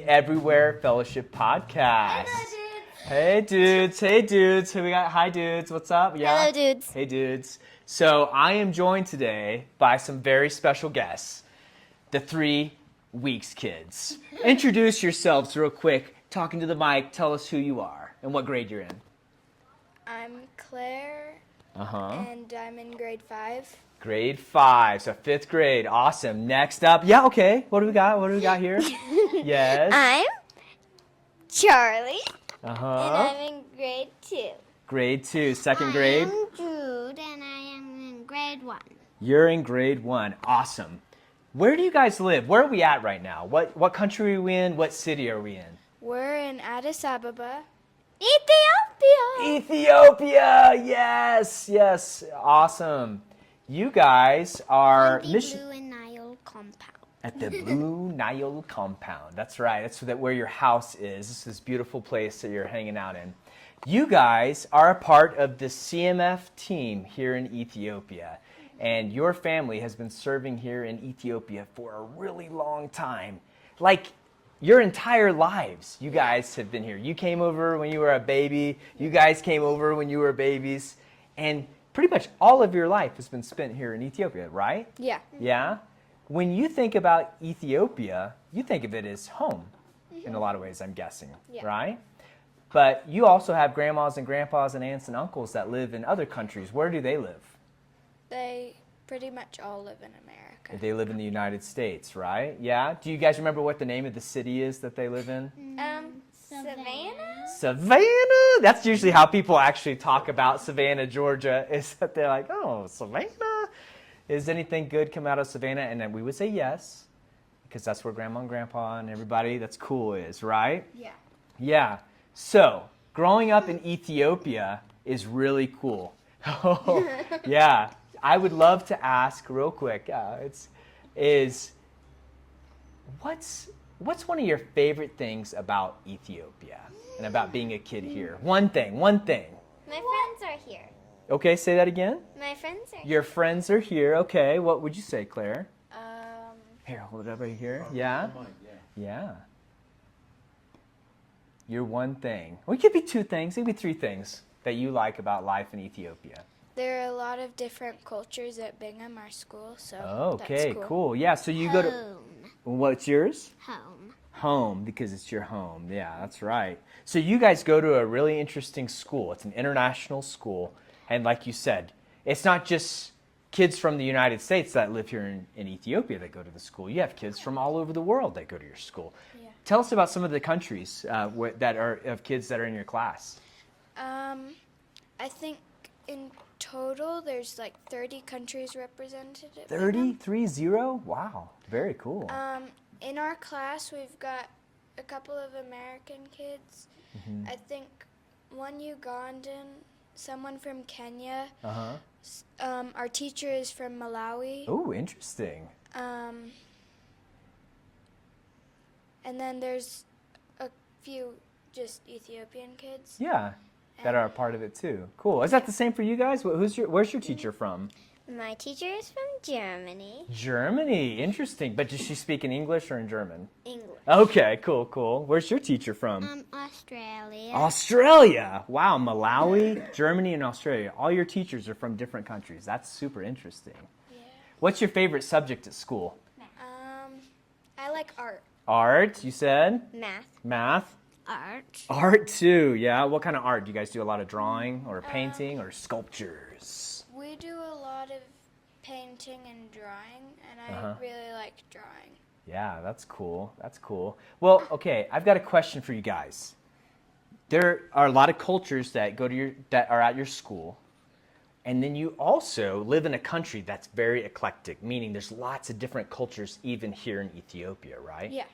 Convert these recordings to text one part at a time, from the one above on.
Everywhere Fellowship Podcast. Hello, dudes. Hey dudes. Who we got? Hi dudes. What's up? Yeah. Hello, dudes. Hey dudes. So I am joined today by some very special guests, the 3 Weeks kids. Introduce yourselves real quick. Talking to the mic. Tell us who you are and what grade you're in. I'm Claire, and I'm in grade 5. Grade 5, so 5th grade. Awesome. Next up, yeah, okay. What do we got? What do we got here? Yes. I'm Charlie, And I'm in grade 2. Grade 2, second grade. I'm Jude, and I am in grade 1. You're in grade 1. Awesome. Where do you guys live? Where are we at right now? What country are we in? What city are we in? We're in Addis Ababa. Ethiopia! Ethiopia. Yes. Awesome. You guys are The Blue Nile compound. at the Blue Nile compound. That's right. That's where your house is. This is this beautiful place that you're hanging out in. You guys are a part of the CMF team here in Ethiopia. And your family has been serving here in Ethiopia for a really long time. Like your entire lives, you guys have been here. You came over when you were a baby. You guys came over when you were babies. And pretty much all of your life has been spent here in Ethiopia, right? Yeah. Yeah? When you think about Ethiopia, you think of it as home in a lot of ways, I'm guessing, right? But you also have grandmas and grandpas and aunts and uncles that live in other countries. Where do they live? They pretty much all live in America. They live in the United States, right? Yeah? Do you guys remember what the name of the city is that they live in? Savannah? Savannah! That's usually how people actually talk about Savannah, Georgia, is that they're like, oh, Savannah? Is anything good come out of Savannah? And then we would say yes, because that's where Grandma and Grandpa and everybody that's cool is, right? Yeah. Yeah. So, growing up in Ethiopia is really cool. Yeah. I would love to ask real quick, what's one of your favorite things about Ethiopia and about being a kid here? One thing. My friends are here. Okay, say that again. My friends are here. Your friends are here. Okay, what would you say, Claire? Here, hold it up right here. Yeah? Yeah. Your one thing. Well, it could be 2 things. It could be 3 things that you like about life in Ethiopia. There are a lot of different cultures at Bingham, our school, so Okay, that's cool. Yeah, so you go to... Home. What's yours? Home. Home, because it's your home. Yeah, that's right. So you guys go to a really interesting school. It's an international school. And like you said, it's not just kids from the United States that live here in Ethiopia that go to the school. You have kids from all over the world that go to your school. Yeah. Tell us about some of the countries that are of kids that are in your class. I think in total there's like 30 countries represented at 30? Bingham. 30? Wow, very cool. In our class we've got a couple of American kids. I think one Ugandan, someone from Kenya. Our teacher is from Malawi. Oh, interesting. And then there's a few just Ethiopian kids. Yeah, that are a part of it too. Cool. Is that the same for you guys? Where's your teacher from? My teacher is from Germany. Germany. Interesting. But does she speak in English or in German? English. Okay, cool. Where's your teacher from? Australia. Australia. Wow, Malawi, Germany, and Australia. All your teachers are from different countries. That's super interesting. Yeah. What's your favorite subject at school? I like art. Art, you said? Math. Math? Art. Art too, yeah. What kind of art? Do you guys do a lot of drawing or painting or sculptures? We do a lot of painting and drawing, and I really like drawing. Yeah, that's cool. Well, okay, I've got a question for you guys. There are a lot of cultures that that are at your school, and then you also live in a country that's very eclectic, meaning there's lots of different cultures even here in Ethiopia, right? Yeah.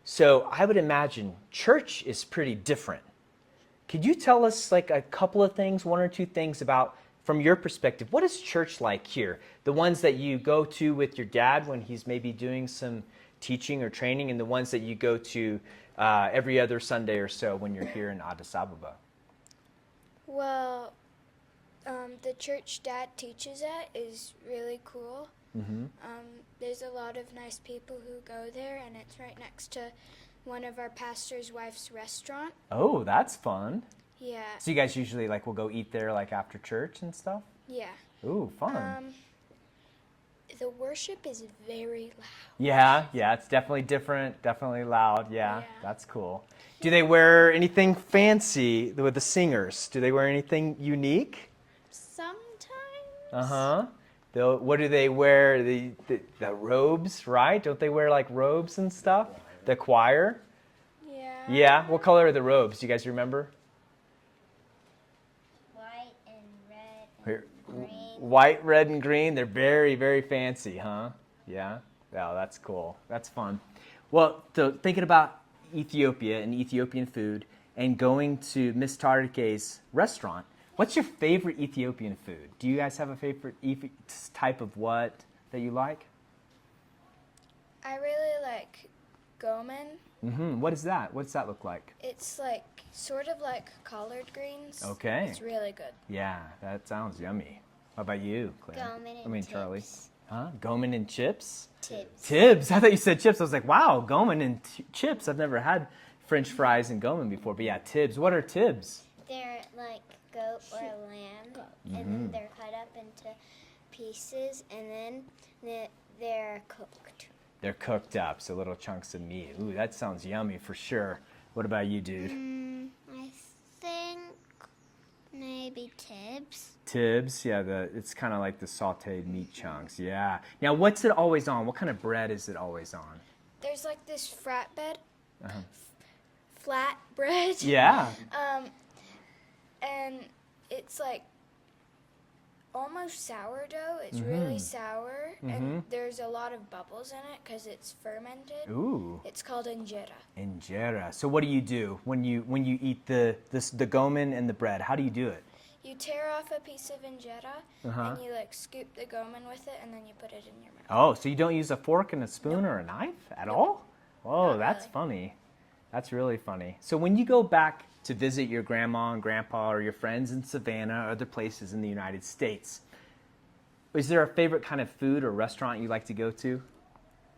So I would imagine church is pretty different. Could you tell us like a couple of things, 1 or 2 things about, from your perspective, what is church like here? The ones that you go to with your dad when he's maybe doing some teaching or training, and the ones that you go to every other Sunday or so when you're here in Addis Ababa? Well, the church Dad teaches at is really cool. Mm-hmm. There's a lot of nice people who go there, and it's right next to one of our pastor's wife's restaurant. Oh, that's fun. Yeah. So you guys usually will go eat there after church and stuff? Yeah. Ooh, fun. The worship is very loud. Yeah, it's definitely different, definitely loud. Yeah, Yeah. that's cool. Do they wear anything fancy with the singers? Do they wear anything unique? Sometimes. What do they wear? The robes, right? Don't they wear robes and stuff? The choir? Yeah. Yeah. What color are the robes? Do you guys remember? White and red Here. and green. White, red, and green. They're very, very fancy, huh? Yeah. Oh, that's cool. That's fun. Well, so thinking about Ethiopia and Ethiopian food and going to Miss Tarike's restaurant, what's your favorite Ethiopian food? Do you guys have a favorite type of what that you like? I really like gomen. What is that? What's that look like? It's sort of like collard greens. Okay. It's really good. Yeah, that sounds yummy. How about you, Claire? Gomen and Charlie. tips. Huh? Gomen and chips? Tips. Tibs. I thought you said chips. I was like, wow, Gomen and chips. I've never had French fries and Gomen before. But yeah, Tibs. What are Tibs? They're like goat or lamb, and then they're cut up into pieces, and then they're cooked. They're cooked up, so little chunks of meat. Ooh, that sounds yummy for sure. What about you, dude? I think maybe Tibbs. Tibs. Yeah, it's kind of like the sauteed meat chunks. Yeah. Now, what's it always on? What kind of bread is it always on? There's this flat bread. Yeah. And it's almost sourdough. It's really sour, and there's a lot of bubbles in it because it's fermented. Ooh. It's called injera. Injera. So what do you do when you eat the gomen and the bread? How do you do it? You tear off a piece of injera, and you scoop the gomen with it, and then you put it in your mouth. Oh, so you don't use a fork and a spoon or a knife at all? Whoa, Not that's really. funny. That's really funny. So when you go back to visit your grandma and grandpa or your friends in Savannah or other places in the United States, is there a favorite kind of food or restaurant you like to go to?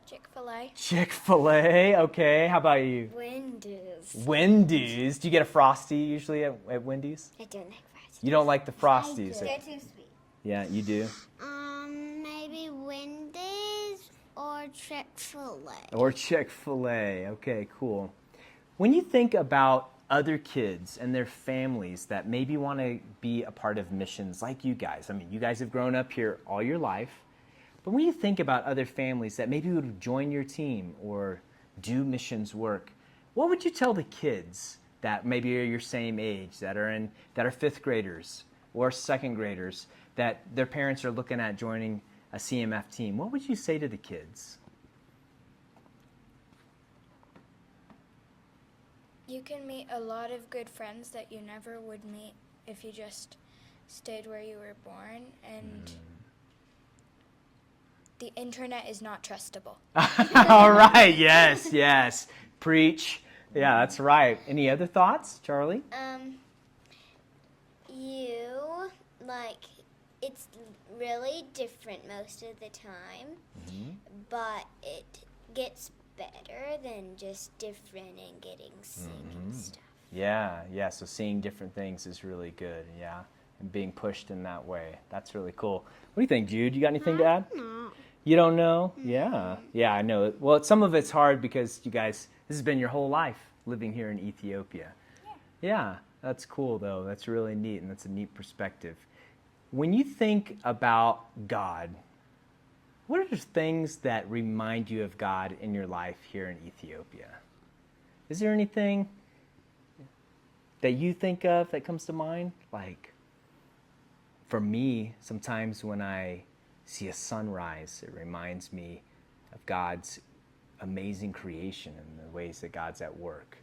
Chick-fil-A. Chick-fil-A, okay. How about you? Wendy's. Wendy's. Do you get a Frosty usually at Wendy's? I don't like fries. You don't like the Frosties? They're too sweet. Yeah, you do? Maybe Wendy's or Chick-fil-A. Or Chick-fil-A. Okay, cool. When you think about other kids and their families that maybe want to be a part of missions like you guys, I mean, you guys have grown up here all your life, but when you think about other families that maybe would join your team or do missions work, what would you tell the kids that maybe are your same age, that are fifth graders or second graders, that their parents are looking at joining a CMF team? What would you say to the kids? You can meet a lot of good friends that you never would meet if you just stayed where you were born, and the internet is not trustable. All right, yes. Preach. Yeah, that's right. Any other thoughts, Charlie? It's really different most of the time, but it gets better than just different and getting sick and stuff. Yeah, so seeing different things is really good, yeah, and being pushed in that way. That's really cool. What do you think, Jude? You got anything to add? No. You don't know? Yeah, I know. Well, some of it's hard because you guys, this has been your whole life living here in Ethiopia. Yeah, that's cool, though. That's really neat, and that's a neat perspective. When you think about God, what are the things that remind you of God in your life here in Ethiopia? Is there anything that you think of that comes to mind? Like, for me, sometimes when I see a sunrise, it reminds me of God's amazing creation and the ways that God's at work.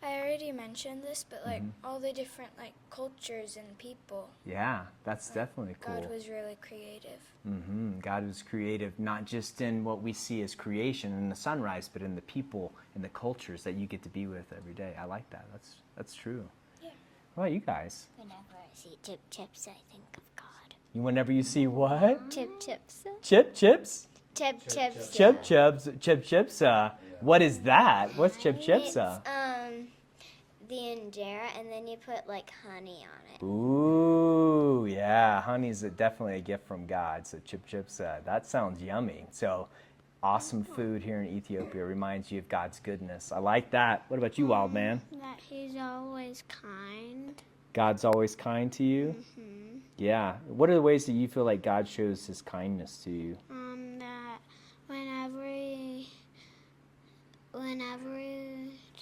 I already mentioned this, but all the different cultures and people. Yeah, that's definitely cool. God was really creative. God was creative, not just in what we see as creation in the sunrise, but in the people and the cultures that you get to be with every day. I like that. That's true. Yeah. What about you guys? Whenever I see Chip Chips, I think of God. Whenever you see what? Chip Chips. Chips? Chip Chips. Chip chips. What is that? What's It's chipchipsa? the injera, and then you put like honey on it. Ooh, yeah, honey's definitely a gift from God. So chipchipsa, that sounds yummy. So awesome food here in Ethiopia reminds you of God's goodness. I like that. What about you, Wild Man? That he's always kind. God's always kind to you? Yeah. What are the ways that you feel like God shows his kindness to you? That whenever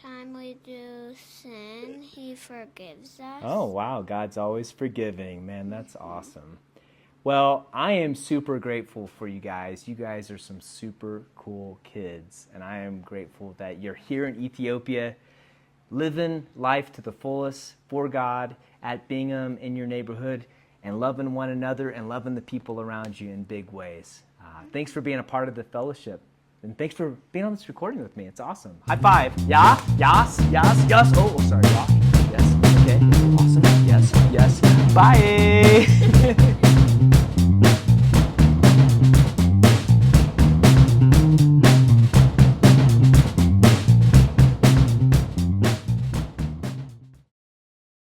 time we do sin, he forgives us. Oh, wow. God's always forgiving. Man, that's awesome. Well, I am super grateful for you guys. You guys are some super cool kids. And I am grateful that you're here in Ethiopia, living life to the fullest for God at Bingham in your neighborhood, and loving one another and loving the people around you in big ways. Thanks for being a part of the fellowship. And thanks for being on this recording with me. It's awesome. High five. Yeah, yes, yes, yes. Oh, sorry. Yeah. Yes. Okay. Awesome. Yes, yes. Bye.